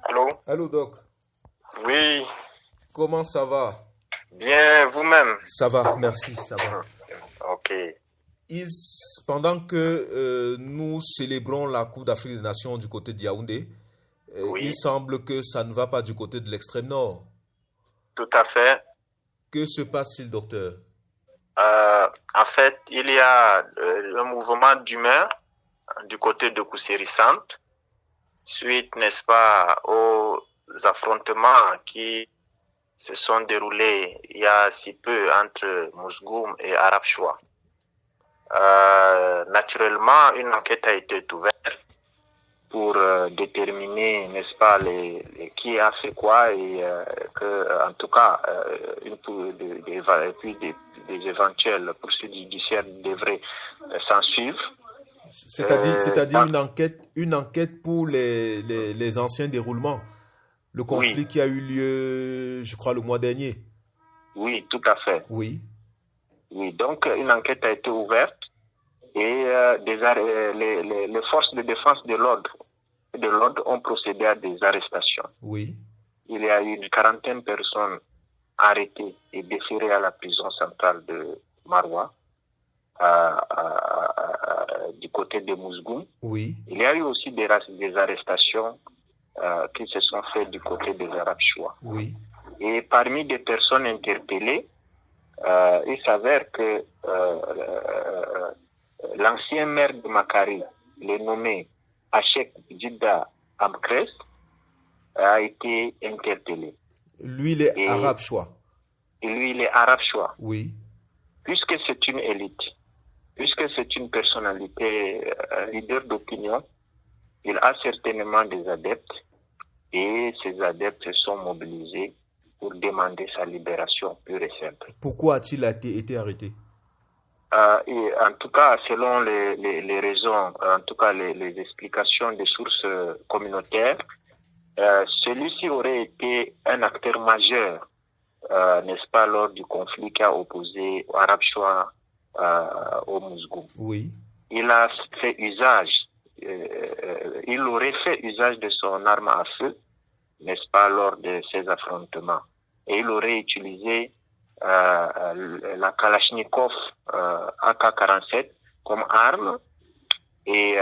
Allô? Allô Doc, Oui, comment ça va? bien vous-même. Ça va, merci, ça va. Ok. Il, Pendant que nous célébrons la Coupe d'Afrique des Nations du côté de Yaoundé, il Oui, semble que ça ne va pas du côté de l'extrême nord. tout à fait. Que se passe-t-il, docteur? En fait, il y a un mouvement d'humeur du côté de Kousseri Centre, suite, n'est-ce pas, aux affrontements qui se sont déroulés il y a si peu entre Mousgoum et Arab Choua. Naturellement, une enquête a été ouverte pour déterminer, n'est-ce pas, qui a fait quoi et que, en tout cas, des éventuelles poursuites judiciaires devraient s'en suivre. C'est-à-dire Dans- une enquête pour les anciens déroulements, le oui, conflit qui a eu lieu, je crois, le mois dernier. oui, tout à fait. Oui, Oui, donc une enquête a été ouverte et les forces de défense de l'ordre ont procédé à des arrestations. oui. Il y a eu une quarantaine de personnes arrêtées et déférées à la prison centrale de Maroua, du côté de Mousgoum. Oui, Il y a eu aussi des arrestations qui se sont faites du côté des Arabes Choua. oui. Et parmi des personnes interpellées, il s'avère que l'ancien maire de Makari, le nommé Hachek Djidda Amkres, a été interpellé. Lui, il est Et, arabe, choix. et lui, il est Arab Choua. Oui, Puisque c'est une élite, puisque c'est une personnalité, un leader d'opinion, il a certainement des adeptes et ces adeptes se sont mobilisés pour demander sa libération pure et simple. pourquoi a-t-il été arrêté? Et en tout cas, selon les raisons, en tout cas les explications des sources communautaires, celui-ci aurait été un acteur majeur, n'est-ce pas, lors du conflit qui a opposé Arab Choua au Mousgoum. Oui, Il a fait usage, il aurait fait usage de son arme à feu, n'est-ce pas, lors de ces affrontements. Et il aurait utilisé la Kalachnikov AK-47 comme arme et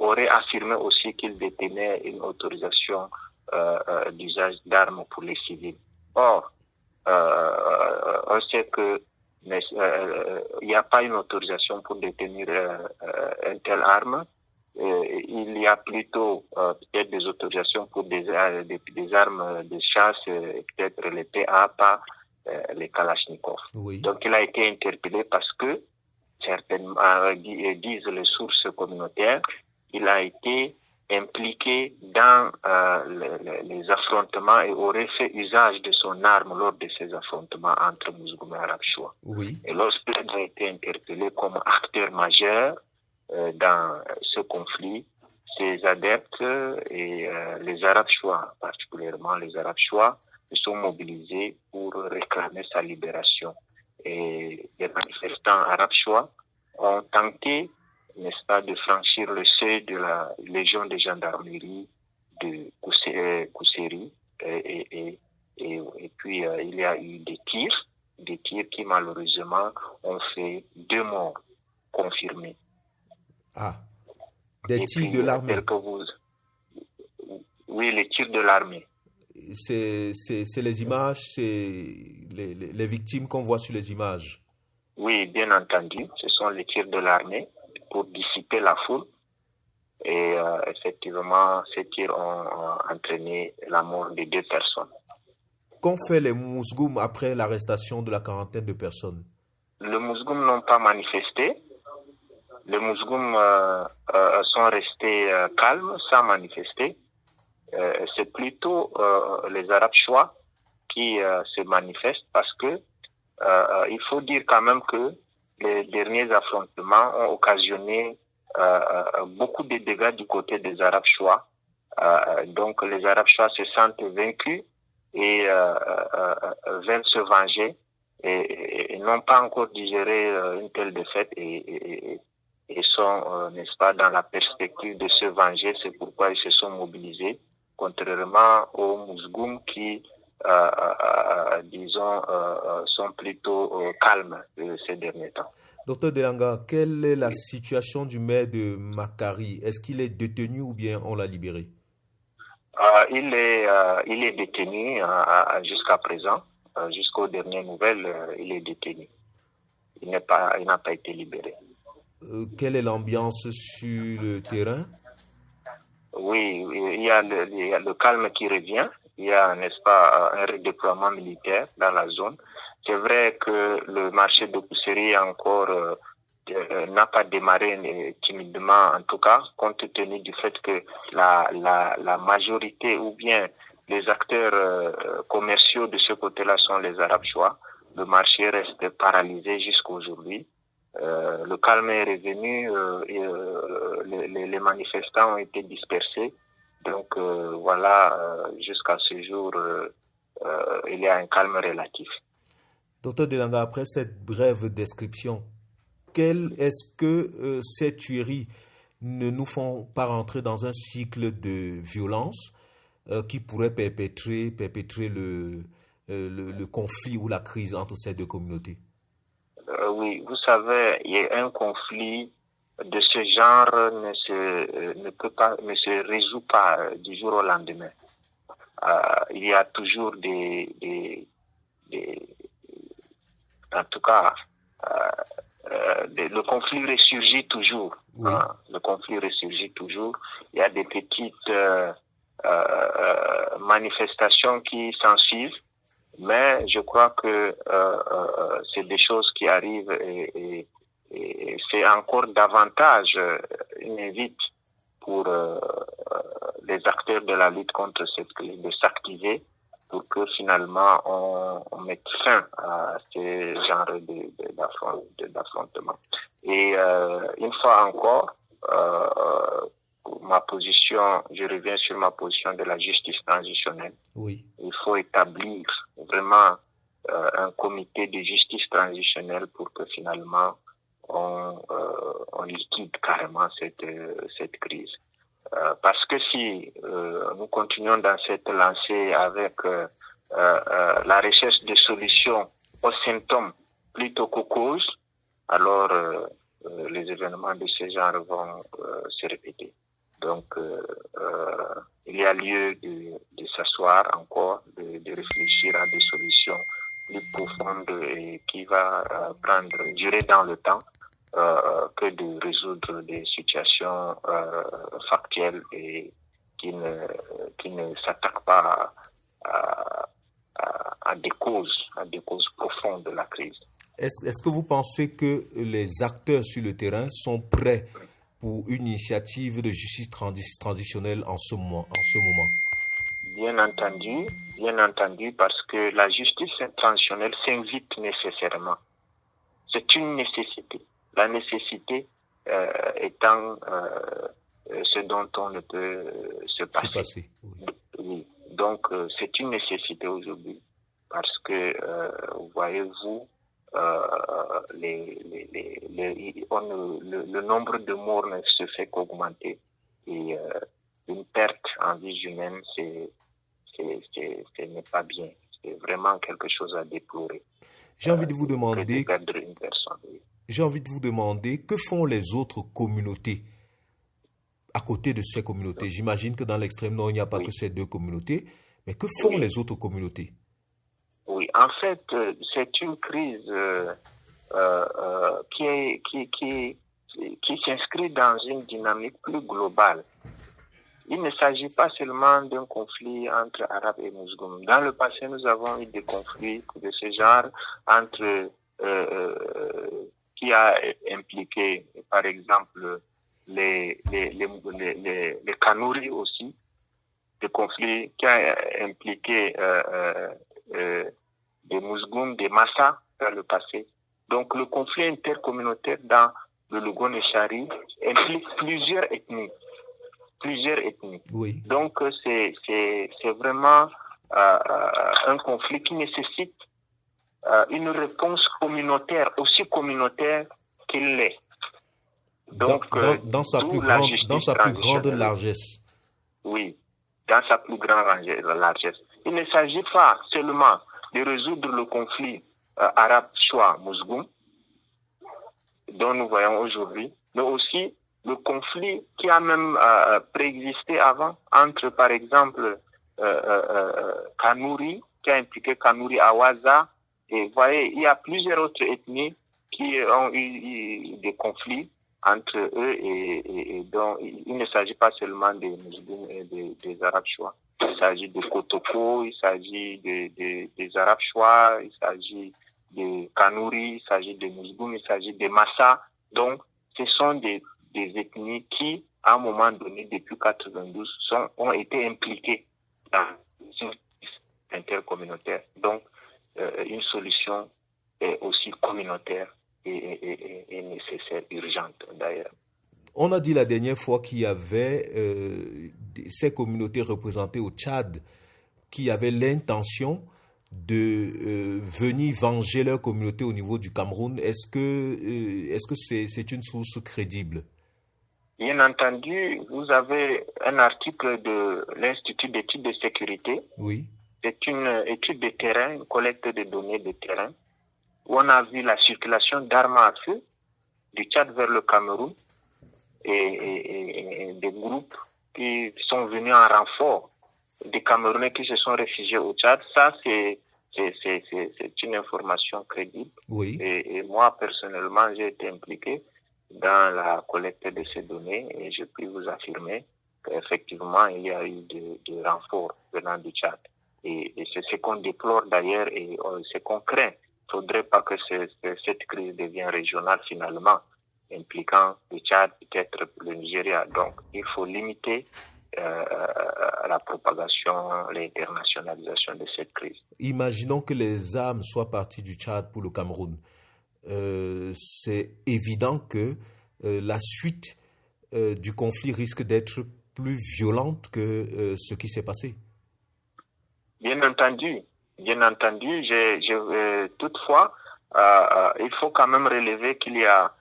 aurait affirmé aussi qu'il détenait une autorisation d'usage d'armes pour les civils. Or, on sait que il n'y a pas une autorisation pour détenir une telle arme. Il y a plutôt peut-être des autorisations pour des armes de chasse, peut-être les PA, pas les Kalachnikov. oui. Donc il a été interpellé parce que, certainement, disent les sources communautaires, il a été impliqué dans les affrontements et aurait fait usage de son arme lors de ces affrontements entre Mousgoum et Arab Choua. Oui. Et lorsqu'il a été interpellé comme acteur majeur dans ce conflit, ses adeptes et les Arabes Choua, particulièrement les Arabes Choua, se sont mobilisés pour réclamer sa libération. Et les manifestants Arabes Choua ont tenté, n'est-ce pas, de franchir le seuil de la Légion de gendarmerie de Kousseri. Et puis, il y a eu des tirs qui malheureusement ont fait 2 morts confirmés. Ah, des Et tirs puis, de l'armée. Oui, les tirs de l'armée. C'est les images, c'est les victimes qu'on voit sur les images. Oui, bien entendu, ce sont les tirs de l'armée pour dissiper la foule. Et effectivement, ces tirs ont entraîné la mort de 2 personnes. Qu'ont fait les Mousgoum après l'arrestation de la quarantaine de personnes? Les Mousgoum n'ont pas manifesté. Les Mousgoum sont restés calmes, sans manifester. C'est plutôt les Arabes Choua qui se manifestent parce que il faut dire quand même que les derniers affrontements ont occasionné beaucoup de dégâts du côté des Arabes Choua. Donc les Arabes Choua se sentent vaincus et veulent se venger et n'ont pas encore digéré une telle défaite et et sont, n'est-ce pas, dans la perspective de se venger. C'est pourquoi ils se sont mobilisés, contrairement aux Mousgoum qui, disons, sont plutôt calmes ces derniers temps. Docteur Delanga, quelle est la situation du maire de Makari? Est-ce qu'il est détenu ou bien on l'a libéré? Il est détenu jusqu'à présent. Jusqu'aux dernières nouvelles, il est détenu. Il n'a pas été libéré. Quelle est l'ambiance sur le terrain? Oui, il y a le calme qui revient. Il y a, n'est-ce pas, un redéploiement militaire dans la zone. C'est vrai que le marché de pousserie encore n'a pas démarré timidement, en tout cas, compte tenu du fait que la majorité ou bien les acteurs commerciaux de ce côté-là sont les Arabes choix. Le marché reste paralysé jusqu'à aujourd'hui. Le calme est revenu, les manifestants ont été dispersés. Donc voilà, jusqu'à ce jour, il y a un calme relatif. Docteur Delanga, après cette brève description, est-ce que ces tueries ne nous font pas rentrer dans un cycle de violence qui pourrait perpétrer le conflit ou la crise entre ces deux communautés? Oui, vous savez, il y a un conflit de ce genre ne se résout pas du jour au lendemain. Il y a toujours en tout cas, le conflit ressurgit toujours. Oui. Le conflit ressurgit toujours. Il y a des petites manifestations qui s'ensuivent, mais je crois que c'est des choses qui arrivent et c'est encore davantage une invite pour les acteurs de la lutte contre cette crise de s'activer pour que finalement on mette fin à ce genre d'affrontement. Et une fois encore, ma position, je reviens sur ma position de la justice transitionnelle. Oui. Il faut établir vraiment un comité de justice transitionnelle pour que finalement on liquide carrément cette crise. Parce que si nous continuons dans cette lancée avec la recherche de solutions aux symptômes plutôt qu'aux causes, alors les événements de ce genre vont se répéter. Donc, il y a lieu de s'asseoir encore, de réfléchir à des solutions plus profondes et qui va durer dans le temps que de résoudre des situations factuelles et qui ne s'attaquent pas à des causes profondes de la crise. Est-ce que vous pensez que les acteurs sur le terrain sont prêts pour une initiative de justice transitionnelle en ce moment? Bien entendu, parce que la justice transitionnelle s'invite nécessairement. C'est une nécessité. La nécessité étant ce dont on ne peut se passer. Oui. Donc, c'est une nécessité aujourd'hui parce que, voyez-vous, le nombre de morts ne se fait qu'augmenter et une perte en vie humaine, ce n'est pas bien. C'est vraiment quelque chose à déplorer. J'ai envie de vous demander. De perdre une personne. Oui. J'ai envie de vous demander que font les autres communautés à côté de ces communautés. J'imagine que dans l'extrême nord, il n'y a pas que ces deux communautés, mais que font les autres communautés? Oui, en fait, c'est une crise qui s'inscrit dans une dynamique plus globale. Il ne s'agit pas seulement d'un conflit entre Arabes et Mousgoum. Dans le passé, nous avons eu des conflits de ce genre entre qui a impliqué, par exemple, les Kanouris aussi, des conflits qui a impliqué des Mousgoum, des Massa dans le passé. Donc le conflit intercommunautaire dans le Logon-Echari implique plusieurs ethnies. Oui. Donc c'est vraiment un conflit qui nécessite une réponse communautaire, aussi communautaire qu'il l'est. Donc, dans sa plus grande largesse. Oui, dans sa plus grande largesse. Il ne s'agit pas seulement de résoudre le conflit arabe Shoa-Mousgoum, dont nous voyons aujourd'hui, mais aussi le conflit qui a même préexisté avant entre, par exemple, Kanouri, qui a impliqué Kanouri Awaza, et vous voyez, il y a plusieurs autres ethnies qui ont eu des conflits entre eux et donc il ne s'agit pas seulement des musulmans et des arabes chois. Il s'agit de Kotoko, il s'agit des arabes chois, il s'agit de Kanouri, il s'agit de musulmans, il s'agit de Massa. Donc, ce sont des ethnies qui, à un moment donné, depuis 92, ont été impliquées dans une intercommunautaire. Donc, une solution est aussi communautaire et nécessaire, urgente d'ailleurs. On a dit la dernière fois qu'il y avait ces communautés représentées au Tchad qui avaient l'intention de venir venger leur communauté au niveau du Cameroun. Est-ce que c'est une source crédible? Bien entendu, vous avez un article de l'Institut d'études de sécurité. Oui. C'est une étude de terrain, une collecte de données de terrain, où on a vu la circulation d'armes à feu du Tchad vers le Cameroun et des groupes qui sont venus en renfort des Camerounais qui se sont réfugiés au Tchad. Ça, c'est une information crédible. Oui. Et moi, personnellement, j'ai été impliqué dans la collecte de ces données et je puis vous affirmer qu'effectivement, il y a eu de renforts venant du Tchad. Et c'est ce qu'on déplore d'ailleurs et ce qu'on craint. Il ne faudrait pas que cette crise devienne régionale finalement, impliquant le Tchad, peut-être le Nigeria. Donc, il faut limiter la propagation, l'internationalisation de cette crise. Imaginons que les armes soient parties du Tchad pour le Cameroun. C'est évident que la suite du conflit risque d'être plus violente que ce qui s'est passé. Bien entendu. Toutefois, il faut quand même relever qu'il y a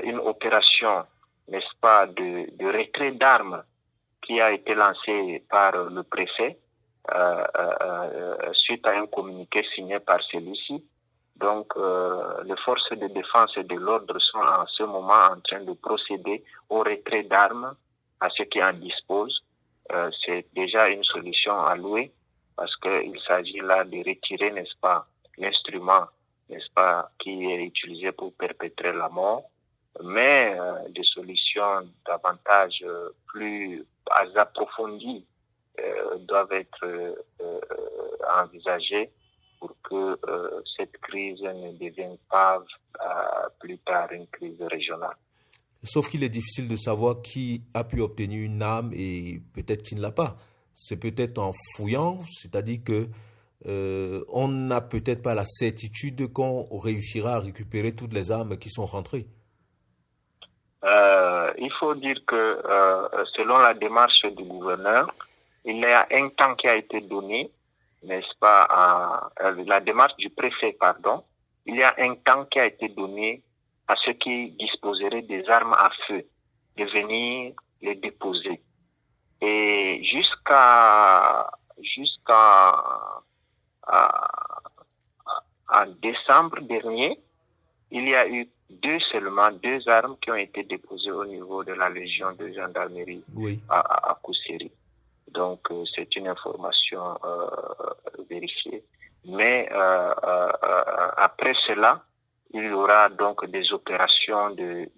une opération, n'est-ce pas, de retrait d'armes qui a été lancée par le préfet suite à un communiqué signé par celui-ci. Donc, les forces de défense et de l'ordre sont en ce moment en train de procéder au retrait d'armes à ceux qui en disposent. C'est déjà une solution à louer parce qu'il s'agit là de retirer, n'est-ce pas, l'instrument, n'est-ce pas, qui est utilisé pour perpétrer la mort, mais des solutions davantage plus approfondies doivent être envisagées pour que cette crise ne devienne pas plus tard une crise régionale. Sauf qu'il est difficile de savoir qui a pu obtenir une arme et peut-être qui ne l'a pas. C'est peut-être en fouillant, c'est-à-dire que on n'a peut-être pas la certitude qu'on réussira à récupérer toutes les armes qui sont rentrées. Il faut dire que selon la démarche du gouverneur, il y a un temps qui a été donné, n'est-ce pas, la démarche du préfet, pardon, il y a un temps qui a été donné à ceux qui disposeraient des armes à feu de venir les déposer. Et jusqu'à en décembre dernier, il y a eu seulement deux armes qui ont été déposées au niveau de la Légion de gendarmerie à Kousseri. Donc, c'est une information vérifiée. Mais après cela, il y aura donc des opérations de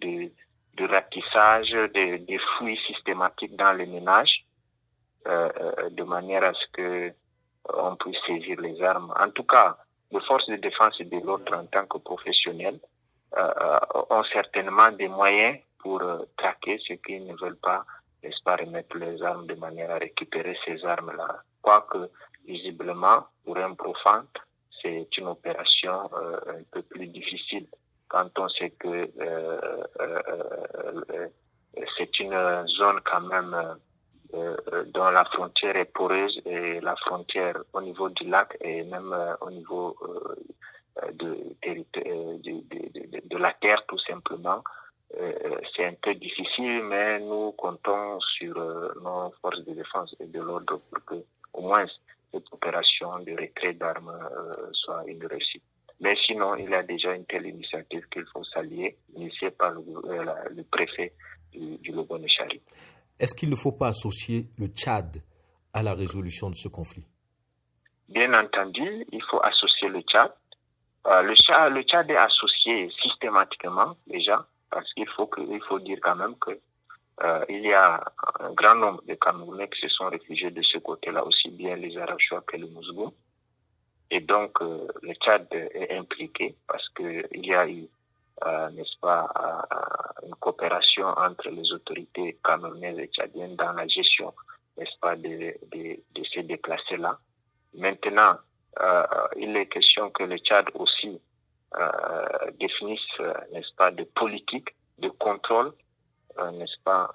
ratissage, des fouilles systématiques dans les ménages, de manière à ce que on puisse saisir les armes. En tout cas, les forces de défense et de l'ordre en tant que professionnels ont certainement des moyens pour traquer ceux qui ne veulent pas, n'est-ce pas, remettre les armes de manière à récupérer ces armes-là. Quoique, visiblement, pour un profane, c'est une opération un peu plus difficile quand on sait que c'est une zone quand même dont la frontière est poreuse et la frontière au niveau du lac et même au niveau de la terre tout simplement c'est un peu difficile, mais nous comptons sur nos forces de défense et de l'ordre pour que, au moins, cette opération de retrait d'armes soit une réussite. Mais sinon, il y a déjà une telle initiative qu'il faut saluer, initiée par le préfet du Lobone-Chari. Est-ce qu'il ne faut pas associer le Tchad à la résolution de ce conflit? Bien entendu, il faut associer le Tchad. Le Tchad est associé systématiquement déjà, parce qu'il faut dire quand même que il y a un grand nombre de Camerounais qui se sont réfugiés de ce côté-là, aussi bien les Arabes que les Mousgous. Et donc, le Tchad est impliqué parce que il y a eu, n'est-ce pas, une coopération entre les autorités camerounaises et tchadiennes dans la gestion, n'est-ce pas, de ces déplacés-là. Maintenant, il est question que le Tchad aussi définisse, n'est-ce pas, des politiques de contrôle, n'est-ce pas,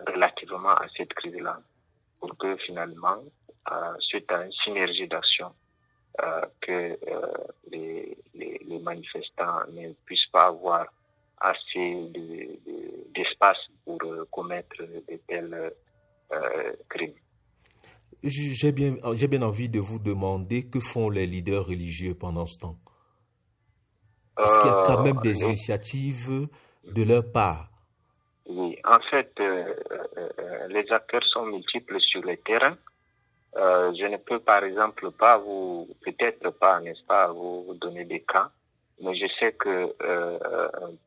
relativement à cette crise-là, pour que finalement, suite à une synergie d'action, que les manifestants ne puissent pas avoir assez d'espace pour commettre de tels crimes. J'ai bien envie de vous demander que font les leaders religieux pendant ce temps. Est-ce qu'il y a quand même des initiatives de leur part? Oui, en fait, les acteurs sont multiples sur le terrain. Je ne peux par exemple pas peut-être pas, n'est-ce pas, vous donner des cas, mais je sais que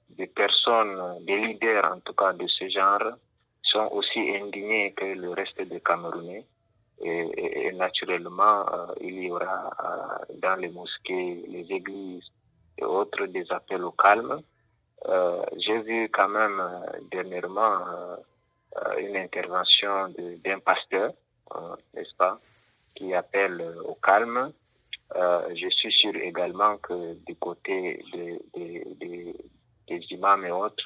des personnes, des leaders en tout cas de ce genre, sont aussi indignés que le reste des Camerounais. Et naturellement, il y aura dans les mosquées, les églises et autres des appels au calme. J'ai vu quand même dernièrement une intervention d'un pasteur, n'est-ce pas, qui appelle au calme. Je suis sûr également que du côté des imams et autres,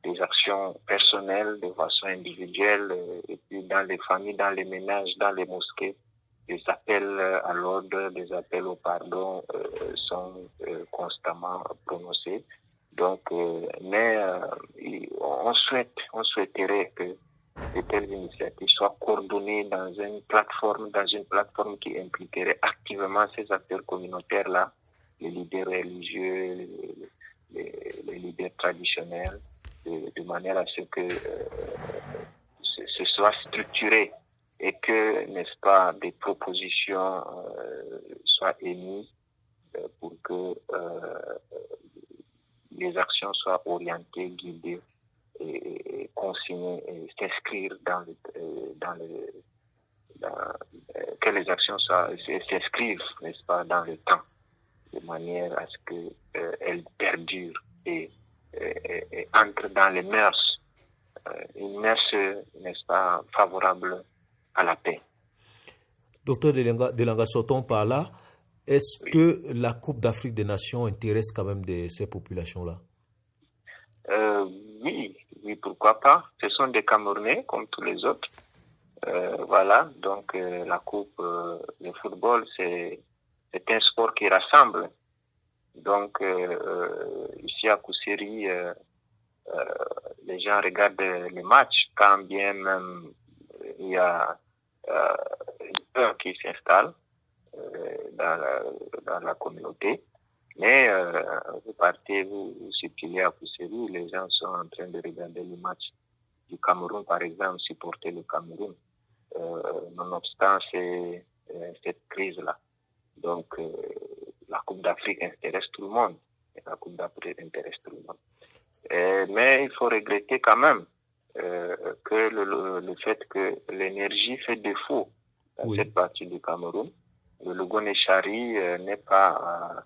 des actions personnelles, de façon individuelle, et puis dans les familles, dans les ménages, dans les mosquées, des appels à l'ordre, des appels au pardon sont constamment prononcés. Donc, mais on souhaiterait que de telles initiatives soient coordonnées dans une plateforme qui impliquerait activement ces acteurs communautaires-là, les leaders religieux, les leaders traditionnels, de manière à ce que ce soit structuré et que, n'est-ce pas, des propositions soient émises pour que les actions soient orientées, guidées et consigner et s'inscrire que les actions s'inscrivent, n'est-ce pas, dans le temps, de manière à ce que elles perdurent et entrent dans les mœurs, une mœurs, n'est-ce pas, favorable à la paix. Docteur Delanga, sortons par là. Est-ce que la Coupe d'Afrique des Nations intéresse quand même ces populations-là? Oui, pourquoi pas. Ce sont des Camerounais comme tous les autres. Voilà, donc la coupe, le football, c'est un sport qui rassemble. Donc ici à Kousséri, les gens regardent les matchs quand bien même il y a une peur qui s'installe dans la communauté. Mais vous partez, vous circulez à Kousséri, les gens sont en train de regarder le match du Cameroun, par exemple, supporter le Cameroun, nonobstant cette crise-là. Donc, la Coupe d'Afrique intéresse tout le monde. La Coupe d'Afrique intéresse tout le monde. Mais il faut regretter quand même que le fait que l'énergie fait défaut dans cette partie du Cameroun. Le Lobone-Chari n'est pas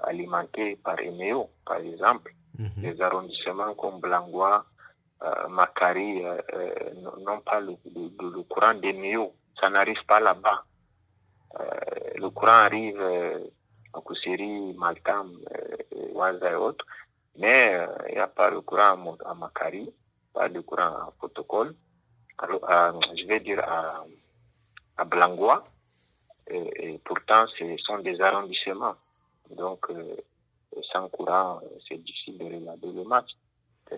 alimenté par Emeo, par exemple. Les arrondissements comme Blangois, Makari n'ont pas le courant d'Emeo. Ça n'arrive pas là-bas. Le courant arrive à Kousséri, Maltam, Ouaza et autres, mais il n'y a pas le courant à Makari, pas de courant à Protocole. Je vais dire à Blangois. Et pourtant, ce sont des arrondissements. Donc, sans courant, c'est difficile de regarder le match.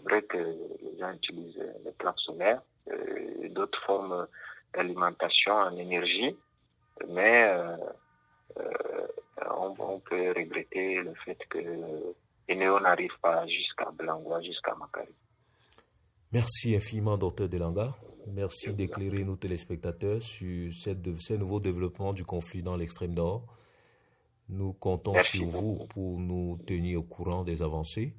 vrai que les gens utilisent les plaques solaires, d'autres formes d'alimentation en énergie, mais on peut regretter le fait que Enéo n'arrive pas jusqu'à Belangwa, jusqu'à Makari. Merci infiniment, Dr Delanga. Merci d'éclairer nos téléspectateurs sur ces nouveaux développements du conflit dans l'extrême nord. Nous comptons sur vous pour nous tenir au courant des avancées.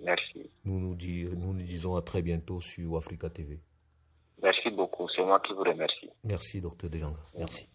Merci. Nous nous disons à très bientôt sur Africa TV. Merci beaucoup. C'est moi qui vous remercie. Merci, Dr Delanga. Merci.